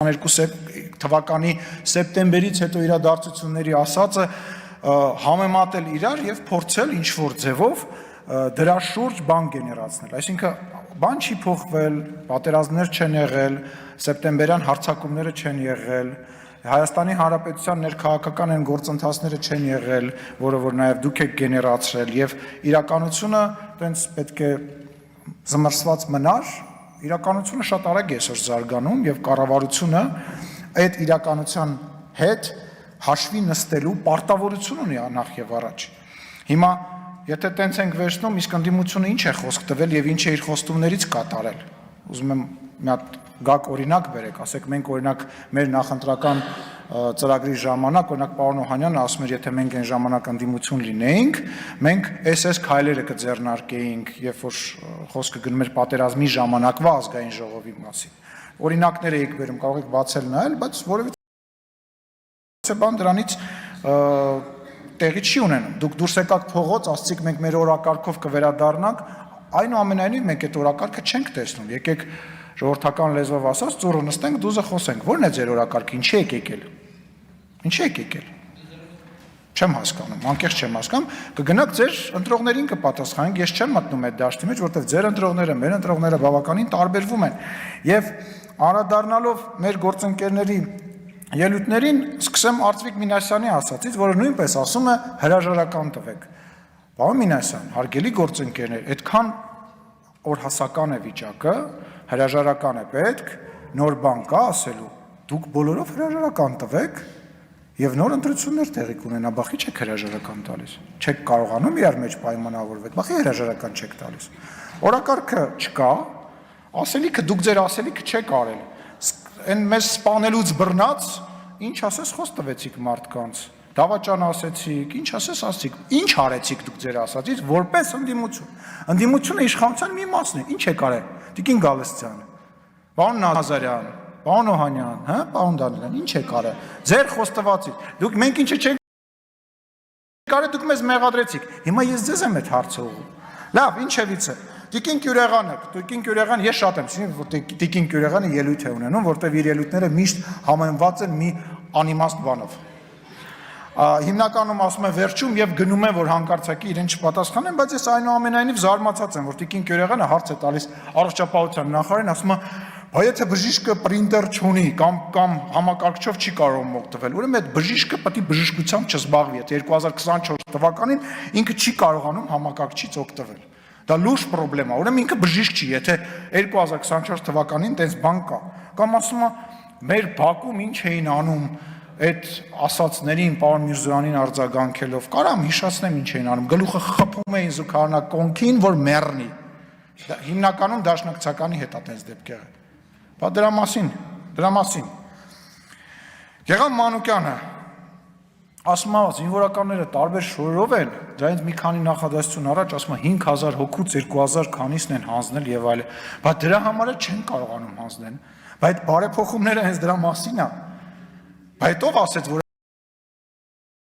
22 թվականի սեպտեմբերից հետո իրադարձությունների ասածը համեմատել իրար եւ փորձել ինչ-որ ձևով դրա շուրջ բան գեներացնել, այսինքն բան չի փոխվել, պատերազմներ չեն եղել, սեպտեմբերյան հարձակումները չեն եղել, Հայաստանի Հանրապետության ներքաղաքական են գործընթացները չեն եղել, որը որ նաև դուք եք գեներացրել եւ իրականությունը տենց պետք է զմռսված մնար, իրականությունը շատ արագ է այսօր զարգանում եւ կառավարությունը այդ իրականության հետ հաշվի նստելու պարտավորություն ունի նախ եւ առաջ։ Հիմա եթե տենց ենք վերցնում, իսկ ընդդիմությունը ինչ է խոսք տվել եւ ինչ է իր խոստումներից կատարել։ Ուզում եմ մի հատ գակ օրինակ բերեք, ասեք մենք օրինակ մեր նախընտրական ծրագրի ժամանակ, օրինակ պարոն Օհանյանը ասում էր, եթե մենք այն ժամանակ ընդդիմություն լինեինք, մենք SS քայլերը կձեռնարկեինք, երբ որ խոսքը գնում էր պատերազմի ժամանակվա ազգային ժողովի մասին։ Օրինակներ եք բերում, կարող եք բացել նայել, բայց որևէ բան դրանից տեղի չի ունենում։ Դուք դուրս եկաք փողոց, ասացիք մենք մեր օրակարգով կվերադառնանք, այնուամենայնիվ մենք այդ օրակարգը չենք տեսնում։ Եկեք ժողովրդական լեզվով ասած, ծուռը նստենք, դուզը խոսենք։ Ո՞րն է ձեր օրակարգը, ինչի եք եկել։ Ինչի եք եկել։ Չեմ հասկանում, անկեղծ չեմ հասկանում, կգնաք ձեր ընտրողներին կպատասխանենք, ես չեմ մտնում այդ դաշտի մեջ, որտեղ ձեր ընտրողները, մեր ընտրողները բավականին տարբերվում են։ Եվ անդրադառնալով մեր գործընկերների ելույթներին սկսեմ Արծվիկ Մինասյանի ասածից, որը նույնպես ասում է հրաժարական տվեք։ Պարոն Մինասյան, հարգելի գործընկերներ, այդքան օրհասական է վիճակը, հրաժարական է պետք, նոր բան կա ասելու, դուք բոլորով հրաժարական տվեք եւ նոր ընտրություններ տեղի կունենա, բախի չեք հրաժարական տալիս։ Չեք կարողանում իրար մեջ պայմանավորվել, բախի հրաժարական չեք տալիս։ Օրակարգը չկա, ասելիքը դուք ձեր ասելիքը չեք արել։ Այն մեզ սպանելուց բռնած, ինչ ասես խոսք տվեցիք մարդկանց, դավաճան ասեցիք, ինչ ասես ասեցիք, ինչ արեցիք դուք ձեր ասածից, որպես ընդդիմություն։ Ընդդիմությունը իշխանության մի մասն է, ինչ եք արել, Տիկին Գալստյան, պարոն Նազարյան, պարոն Օհանյան, հա, պարոն Դանիելյան, ինչ եք արել, ձեր խոստվածից, դուք մենք ինչը չենք արել, դուք մեզ մեղադրեցիք, հիմա ես ձեզ եմ այդ հարցը ուղղում, լավ, ինչևից է, Տիկին Կյուրեղանը, ես շատ եմ սիրում, որ Տիկին Կյուրեղանը ելույթ է ունենում, որտեղ իր ելույթները միշտ համեմված են մի անիմաստ բանով։ Հիմնականում ասում է վերջում եւ գնում է, որ հանկարծակի իրեն չպատասխանեն, բայց ես այնուամենայնիվ զարմացած եմ, որ Տիկին Կյուրեղանը հարց է տալիս առողջապահության նախարարին, ասում է, «Բա եթե բժիշկը պրինտեր չունի կամ համակարգչով չի կարող օգտվել, ուրեմն այդ բժիշկը պետք է բժշկությամբ չզբաղվի, եթե 2024 թվականին ինքը չի կարողանում համակարգչից օգտվել»։ Դա լուրջ պրոբլեմ է, ուրեմն ինքը բժիշկ չի, եթե 2024 թվականին տենց բան կա։ Կամ ասում է, մեր Բաքում ինչ էին անում այդ ասածներին, պարոն Միրզոյանին արձագանքելով, կարամ հիշացնեմ ինչ էին անում, գլուխը խփում էին զուգահեռնակոնքին, որ մեռնի։ Հիմնականում դաշնակցականի հետ է տենց դեպքերը։ Բա դրա մասին։ Գեղամ Մանուկյանը ասում է, զինվորականները տարբեր շորերով են, դրանից մի քանի նախադասություն առաջ ասում է 5000 հոգուց 2000 քանիսն են հանձնել եւ այլն։ Բա դրա համար չեն կարողանում հանձնել։ Բայց այդ բարեփոխումները հենց դրա մասին է։ Բայց ով ասեց, որ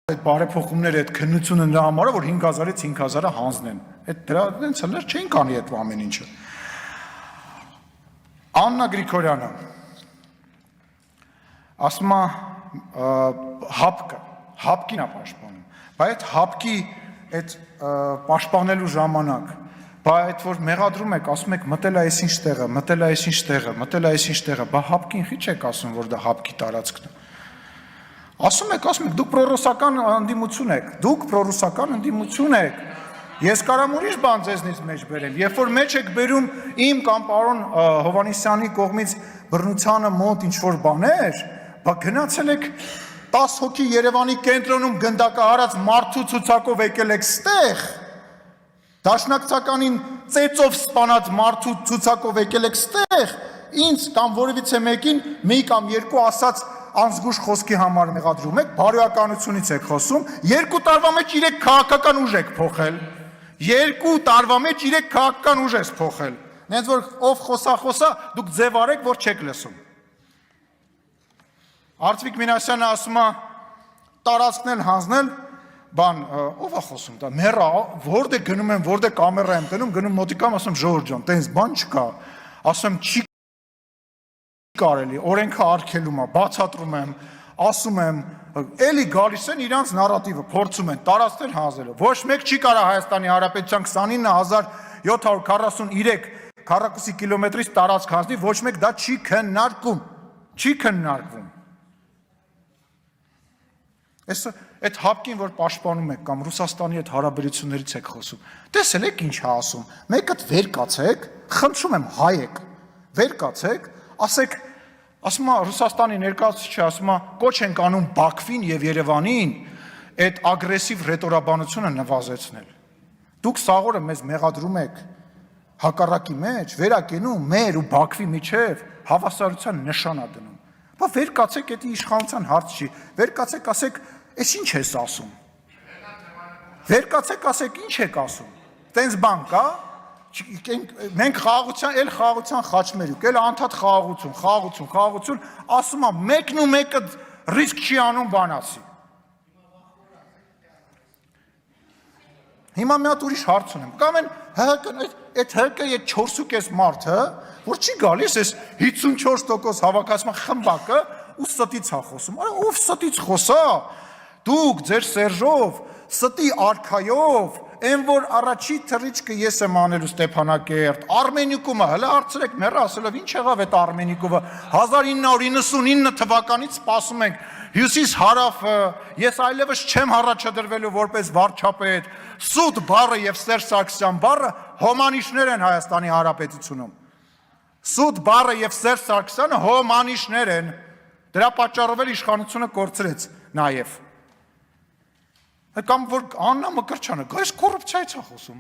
այդ բարեփոխումները, այդ քննությունը նրա համար է, որ 5000-ից 5000-ը հանձնեն։ Այդ դրա դենց հլեր չեն կանի այդ ամեն ինչը։ Աննա Գրիգորյանը ասում է հապկին է պաշտպանում, բայց այդ հապկի այդ պաշտպանելու ժամանակ, բայց այդ որ մեղադրում եք, ասում եք մտել է այսինչ տեղը, մտել է այսինչ տեղը, բա հապկին խի չեք ասում, որ դա հապկի տարածքն է։ Ասում եք, դուք պրոռուսական ընդդիմություն եք, ես կարամ ուրիշ բան ձեզնից մեջ բերեմ, երբ որ մեջ եք բերում իմ կամ պարոն Հովհաննիսյանի կողմից բռնությանը մոտ ինչ-որ բաներ, բա գնացել եք 10 հոգի Երևանի կենտրոնում գնդակահարած մարդու ցուցակով եկել եք ստեղ, դաշնակցականին ծեծով սպանած մարդու ցուցակով եկել եք ստեղ, ինձ կամ որևիցե մեկին մի կամ երկու ասած անզգուշ խոսքի համար մեղադրում եք, բարոյականությունից եք խոսում, 2 տարվա մեջ 3 քաղաքական ուժ եք փոխել, 2 տարվա մեջ 3 քաղաքական ուժ եք փոխել, նենց որ ով խոսա, դուք ձև արեք, որ չեք լսում։ Արծվիկ Մինասյանը ասում է տարածքնել հանձնել, բան, ով է խոսում դա, մեռա, որտե գնում եմ, որտե կամերա եմ տնում, գնում մոտիկամ, ասում Ժորժ ջան, տենց բան չկա, ասում չի կարելի, օրենքը արգելում է, բացատրում եմ, ասում եմ, էլի գալիս են իրանց նարատիվը, փորձում են տարածքներ հանձնելու։ Ոչ մեկ չի կարող Հայաստանի Հանրապետության 29743 քառակուսի կիլոմետրից տարածք հանձնի, ոչ մեկ դա չի քննարկում, չի քննարկվում։ Այդ հապկին, որ պաշտպանում եք կամ Ռուսաստանի հետ հարաբերություններից եք խոսում, տեսել եք ինչ է ասում, մեկդ վեր կացեք, խնդրում եմ հայ եք, վեր կացեք, ասեք, ասում է Ռուսաստանի ներկայացուցիչը ասում է կոչ ենք անում Բաքվին եւ Երևանին այդ ագրեսիվ ռետորաբանությունը նվազեցնել։ Դուք սաղորը մեզ մեղադրում եք հակառակի մեջ, վերակենում մեր ու Բաքվի միջև հավասարության նշան է դնում։ Բա վեր կացեք, դա իշխանության հարց չի։ Վեր կացեք, ասեք, «Էս ինչ ես ասում»։ Վեր կացեք, ասեք, ինչ եք ասում։ Տենց բան կա։ Մենք խաղաղության խաչմերուկ, էլ անդադ խաղաղություն, ասում է մեկն ու մեկը ռիսկ չի անում բանացի։ Հիմա մի հատ ուրիշ հարց ունեմ, կամ են այդ ՀԿ-ի 4.5 մարդը, որ չի գալիս այս 54% հավաքացման խմբակը ու ստից է խոսում, ով ստից խոսա, դուք ձեր Սերժով, ստի արքայով, Են որ առաջի թռիչքը ես եմ անելու Ստեփանակերտ, Արմենիկումը, հələ հարցրեք մեռը ասելով ինչ եղավ այդ Արմենիկումը 1999 թվականից սպասում ենք Հյուսիս հարավը, ես այլևս չեմ առաջադրվելու որպես վարչապետ, սուտ բառը եւ Սերժ Սարգսյան բառը հոմանիշներ են Հայաստանի Հանրապետությունում։ Սուտ բառը եւ Սերժ Սարգսյանը հոմանիշներ են։ Դրա պատճառով էլ իշխանությունը կորցրեց նաեւ։ Կամ որ Աննա Մկրտչյանը, այս կոռուպցիայից է խոսում։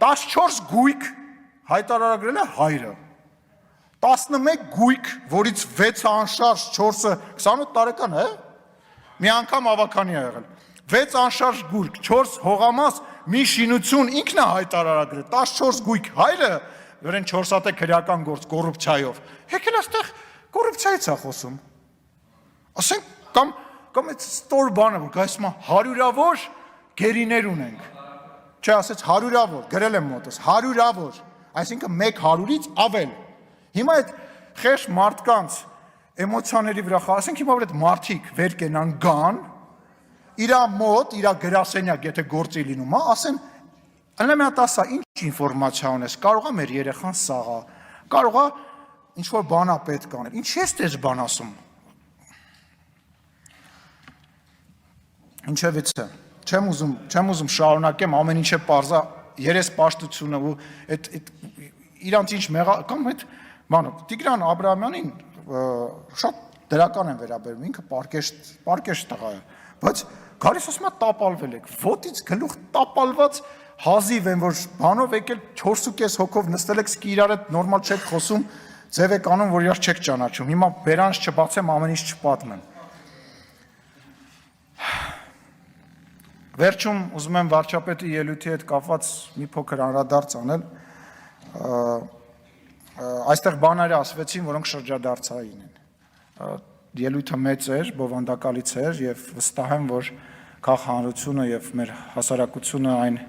14 գույք հայտարարագրել է հայրը։ 11 գույք, որից 6-ը անշարժ, 4-ը 28 տարեկան է, մի անգամ ավականի է եղել։ 6 անշարժ գույք, 4 հողամաս, մի շինություն ինքն է հայտարարագրել, 14 գույք հայրը, որեն 4 հատ է քրեական գործ կոռուպցիայով։ Եկել այստեղ կոռուպցիայից է խոսում։ Ասենք կամ այդ ստոր բանը, որ գայսում է հարյուրավոր գերիներ ունենք։ Չէ, ասեց հարյուրավոր, գրել եմ մոտս, հարյուրավոր, այսինքն 100-ից ավել։ Հիմա այդ խեղճ մարդկանց էմոցիաների վրա, ասենք հիմա որ այդ մարդիկ վեր կենան գան, իրա մոտ, իրա գրասենյակ, եթե գործի լինում, ասեն, անեմ հատ ասա, ինչ ինֆորմացիա ունես, կարող է մեր երեխան սաղա, կարող է ինչ-որ բան է պետք անել, ինչ ես դες բան ասում։ Ինչևից է, չեմ ուզում շարունակեմ, ամեն ինչ է պարզա երեսպաշտությունը ու իրանց ինչ մեղա, կամ այդ բանը, Տիգրան Աբրահամյանին շատ դրական են վերաբերում, ինքը պարկեշտ տղա է, բայց գալիս ասում է տապալվել եք, ոտից գլուխ տապալված հազիվ են, որ բանով եկել 4.5 հոգով նստել եք, սկի իրար հետ նորմալ չեք խոսում, ձև եք անում, որ իրար չեք ճանաչում, հիմա բերանց չբացեմ, ամեն ինչ չպատմեմ։ Վերջում ուզում եմ վարչապետի ելույթի հետ կապված մի փոքր անդրադարձ անել, այստեղ բաներ ասվեցին, որոնք շրջադարձային են, ելույթը մեծ էր, բովանդակալից էր և վստահ եմ, որ քաղաքականությունը և մեր հասարակությունը այն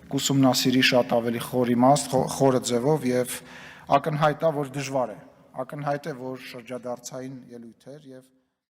կուսումնասիրի շատ ավելի խորը ձևով և ակնհայտ է, որ դժվար է, ակնհայտ է, որ շրջադարձային ելույթ էր և